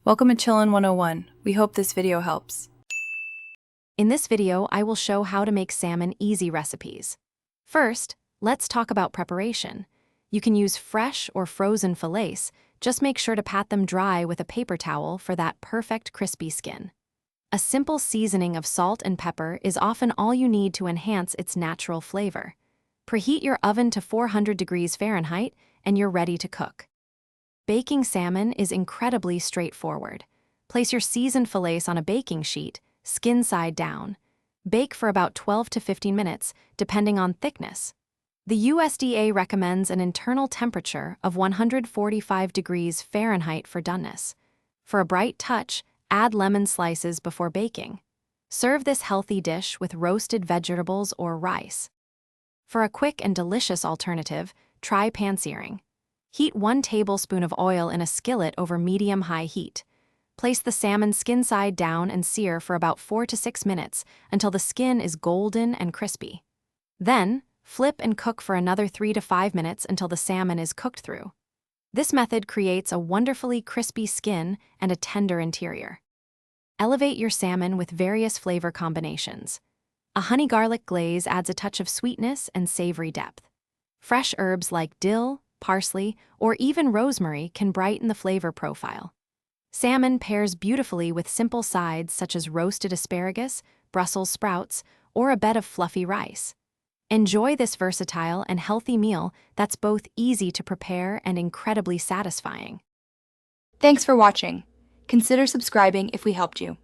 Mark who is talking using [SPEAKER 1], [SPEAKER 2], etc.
[SPEAKER 1] Welcome to Chillin' 101. We hope this video helps.
[SPEAKER 2] In this video, I will show how to make salmon easy recipes. First, let's talk about preparation. You can use fresh or frozen fillets, just make sure to pat them dry with a paper towel for that perfect crispy skin. A simple seasoning of salt and pepper is often all you need to enhance its natural flavor. Preheat your oven to 400 degrees Fahrenheit and you're ready to cook. Baking salmon is incredibly straightforward. Place your seasoned fillets on a baking sheet, skin side down. Bake for about 12 to 15 minutes, depending on thickness. The USDA recommends an internal temperature of 145 degrees Fahrenheit for doneness. For a bright touch, add lemon slices before baking. Serve this healthy dish with roasted vegetables or rice. For a quick and delicious alternative, try pan-searing. Heat 1 tablespoon of oil in a skillet over medium-high heat. Place the salmon skin side down and sear for about 4 to 6 minutes until the skin is golden and crispy. Then, flip and cook for another 3 to 5 minutes until the salmon is cooked through. This method creates a wonderfully crispy skin and a tender interior. Elevate your salmon with various flavor combinations. A honey garlic glaze adds a touch of sweetness and savory depth. Fresh herbs like dill, parsley, or even rosemary can brighten the flavor profile. Salmon pairs beautifully with simple sides such as roasted asparagus, Brussels sprouts, or a bed of fluffy rice. Enjoy this versatile and healthy meal that's both easy to prepare and incredibly satisfying.
[SPEAKER 1] Thanks for watching. Consider subscribing if we helped you.